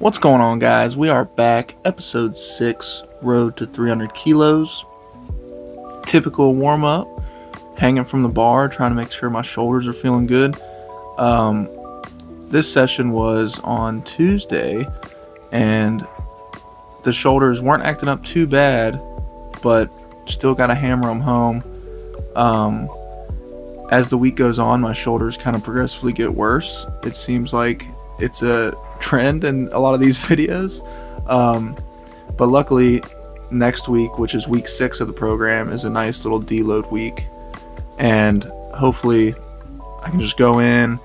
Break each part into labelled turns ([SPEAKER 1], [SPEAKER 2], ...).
[SPEAKER 1] What's going on, guys? We are back, episode 6, road to 300 kilos. Typical warm-up, hanging from the bar, trying to make sure my shoulders are feeling good. This session was on Tuesday, and the shoulders weren't acting up too bad, but still got to hammer them home. As the week goes on, my shoulders kind of progressively get worse. It seems like it's a trend in a lot of these videos, but luckily next week, which is week 6 of the program, is a nice little deload week, and hopefully I can just go in.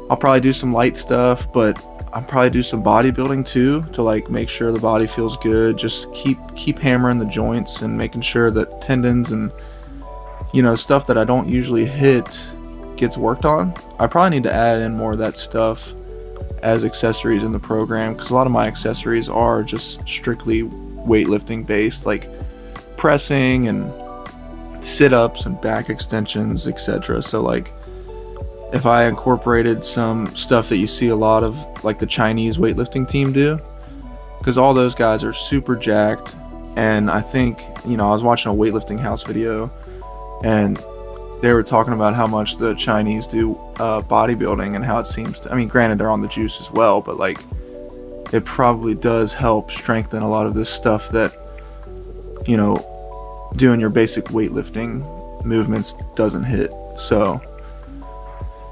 [SPEAKER 1] I'll probably do some light stuff, but I'll probably do some bodybuilding too, to like make sure the body feels good. Just keep hammering the joints and making sure that tendons and stuff that I don't usually hit gets worked on. I probably need to add in more of that stuff as accessories in the program, because a lot of my accessories are just strictly weightlifting based, like pressing and sit-ups and back extensions, etc. So like if I incorporated some stuff that you see a lot of like the Chinese weightlifting team do, because all those guys are super jacked, and I think I was watching a weightlifting house video and they were talking about how much the Chinese do bodybuilding, and how it seems to, I mean, granted they're on the juice as well, but like it probably does help strengthen a lot of this stuff that doing your basic weightlifting movements doesn't hit. So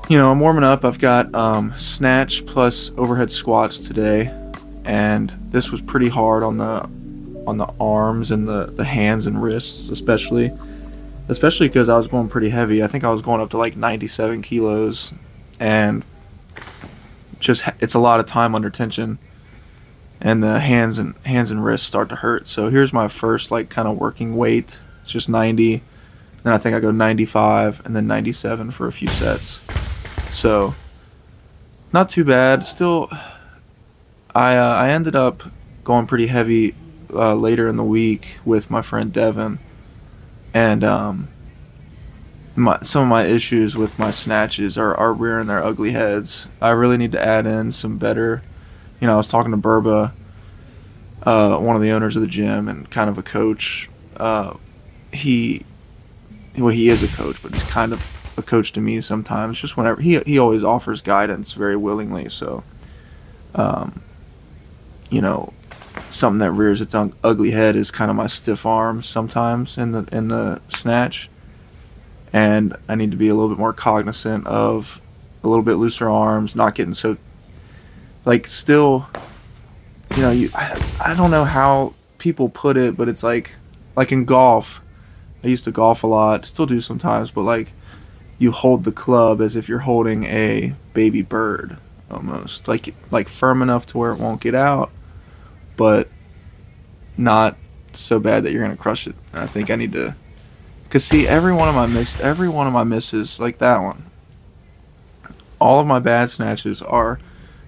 [SPEAKER 1] I'm warming up. I've got snatch plus overhead squats today, and this was pretty hard on the arms and the hands and wrists, especially because I was going pretty heavy. I think I was going up to like 97 kilos, and just it's a lot of time under tension, and the hands and wrists start to hurt. So here's my first like kind of working weight. It's just 90, then I think I go 95 and then 97 for a few sets. So not too bad. Still, I ended up going pretty heavy later in the week with my friend Devin, and some of my issues with my snatches are rearing their ugly heads. I really need to add in some better. I was talking to Burba, one of the owners of the gym and kind of a coach. He is a coach, but he's kind of a coach to me sometimes. Just whenever he always offers guidance very willingly. So, something that rears its ugly head is kind of my stiff arms sometimes in the snatch, and I need to be a little bit more cognizant of a little bit looser arms, not getting so like still. I don't know how people put it, but it's like in golf. I used to golf a lot, still do sometimes, but like you hold the club as if you're holding a baby bird, almost like firm enough to where it won't get out, but not so bad that you're gonna crush it. And I think I need to, cause see, every one of my misses, like that one, all of my bad snatches are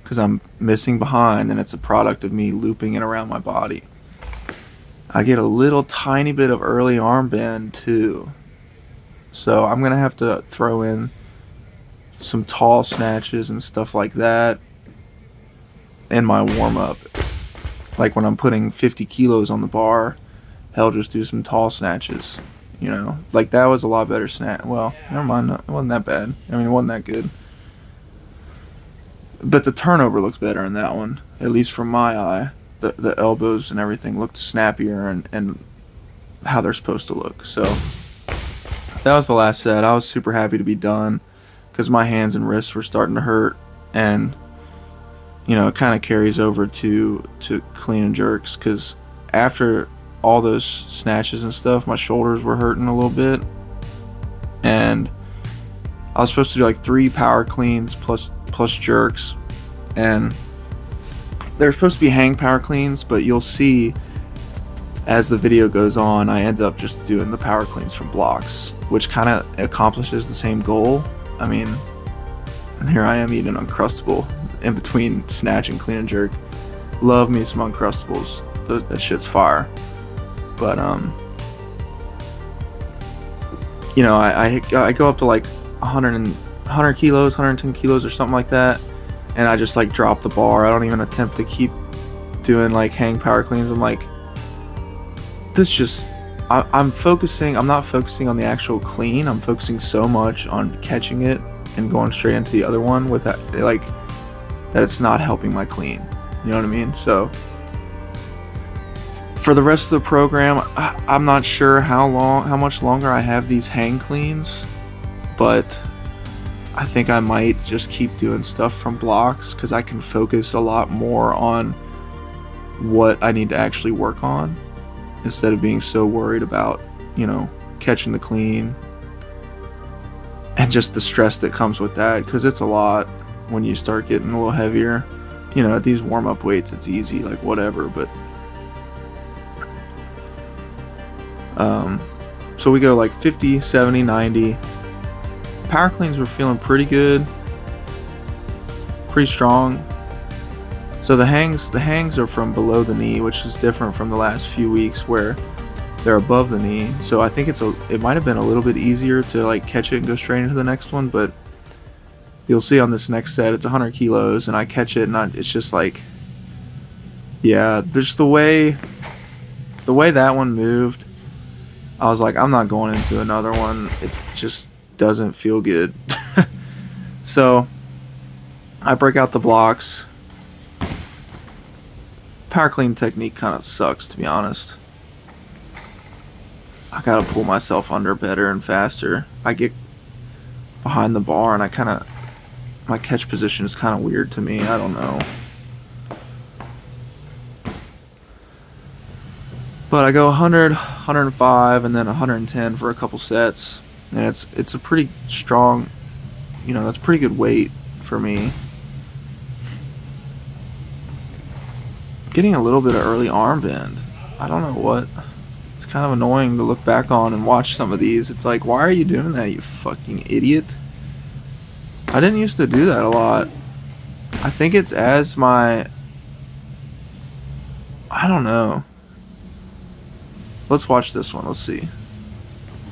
[SPEAKER 1] because I'm missing behind, and it's a product of me looping it around my body. I get a little tiny bit of early arm bend too, so I'm gonna have to throw in some tall snatches and stuff like that in my warm-up. Like when I'm putting 50 kilos on the bar, hell, just do some tall snatches. Like that was a lot better snatch. Well, never mind, it wasn't that bad. I mean, it wasn't that good. But the turnover looks better in that one, at least from my eye. The elbows and everything looked snappier and how they're supposed to look. So that was the last set. I was super happy to be done because my hands and wrists were starting to hurt, and it kind of carries over to clean and jerks, because after all those snatches and stuff, my shoulders were hurting a little bit, and I was supposed to do like 3 power cleans plus jerks, and they're supposed to be hang power cleans, but you'll see as the video goes on, I end up just doing the power cleans from blocks, which kind of accomplishes the same goal. I mean, and here I am eating Uncrustable in between snatch and clean and jerk. Love me some Uncrustables. That shit's fire. But I go up to like 100 kilos, 110 kilos or something like that, and I just like drop the bar. I don't even attempt to keep doing like hang power cleans. I'm like, this just, I'm not focusing on the actual clean. I'm focusing so much on catching it and going straight into the other one with that, like, that it's not helping my clean. You know what I mean? So for the rest of the program, I'm not sure how much longer I have these hang cleans, but I think I might just keep doing stuff from blocks because I can focus a lot more on what I need to actually work on instead of being so worried about, you know, catching the clean and just the stress that comes with that, because it's a lot when you start getting a little heavier. You know, at these warm-up weights it's easy, like whatever, but so we go like 50, 70, 90. Power cleans were feeling pretty good, pretty strong. So the hangs are from below the knee, which is different from the last few weeks where they're above the knee. So I think it might have been a little bit easier to like catch it and go straight into the next one, but you'll see on this next set it's 100 kilos and I catch it and it's just like, yeah, there's the way that one moved. I was like, I'm not going into another one. It just doesn't feel good. So I break out the blocks. Power clean technique kind of sucks, to be honest. I gotta pull myself under better and faster. I get behind the bar and my catch position is kind of weird to me. I don't know. But I go 100, 105, and then 110 for a couple sets. And it's a pretty strong, you know, that's pretty good weight for me. Getting a little bit of early arm bend. I don't know what. It's kind of annoying to look back on and watch some of these. It's like, why are you doing that, you fucking idiot? I didn't used to do that a lot. I think it's as my... I don't know. Let's watch this one. Let's see.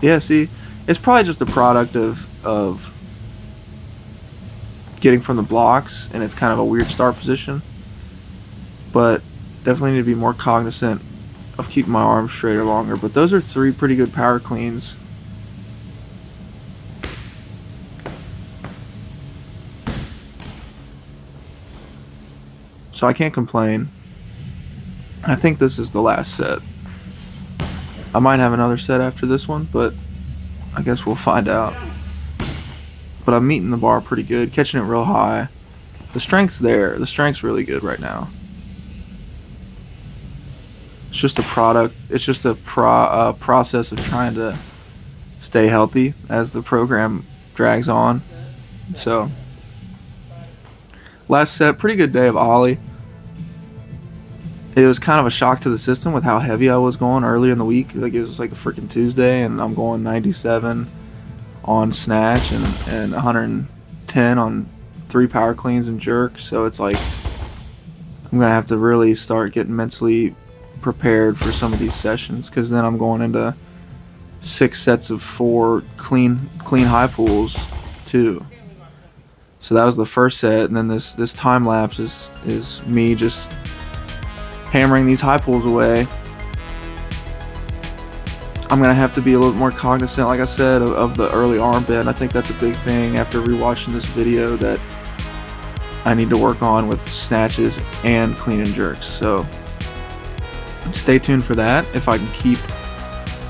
[SPEAKER 1] Yeah, see? It's probably just a product of getting from the blocks, and it's kind of a weird start position. But definitely need to be more cognizant of keeping my arms straighter longer. But those are 3 pretty good power cleans. So I can't complain. I think this is the last set. I might have another set after this one, but I guess we'll find out. But I'm meeting the bar pretty good, catching it real high. The strength's there. The strength's really good right now. It's just a product. It's just a process of trying to stay healthy as the program drags on. So, last set, pretty good day of ollie. It was kind of a shock to the system with how heavy I was going early in the week. Like, it was like a freaking Tuesday, and I'm going 97 on snatch and 110 on 3 power cleans and jerks. So it's like I'm gonna have to really start getting mentally prepared for some of these sessions, because then I'm going into 6 sets of 4 clean high pulls too. So that was the first set, and then this time lapse is me just hammering these high pulls away. I'm gonna have to be a little more cognizant, like I said, of the early arm bend. I think that's a big thing after rewatching this video that I need to work on with snatches and clean and jerks. So stay tuned for that. If I can keep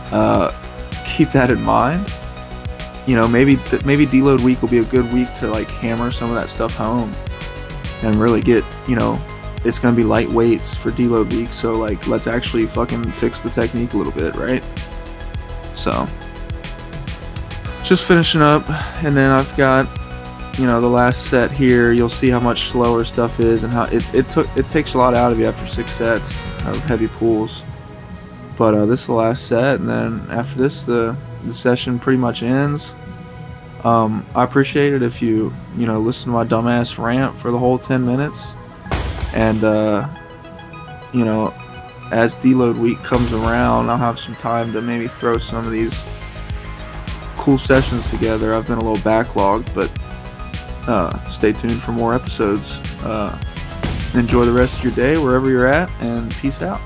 [SPEAKER 1] that in mind, you know, maybe deload week will be a good week to like hammer some of that stuff home and really get, you know, it's gonna be light weights for deload week. So like, let's actually fucking fix the technique a little bit, right? So just finishing up, and then I've got, you know, the last set here. You'll see how much slower stuff is and how it takes a lot out of you after 6 sets of heavy pulls. But this is the last set, and then after this the session pretty much ends. I appreciate it if you know, listen to my dumbass rant for the whole 10 minutes. And you know, as deload week comes around, I'll have some time to maybe throw some of these cool sessions together. I've been a little backlogged, but stay tuned for more episodes. Enjoy the rest of your day wherever you're at, and peace out.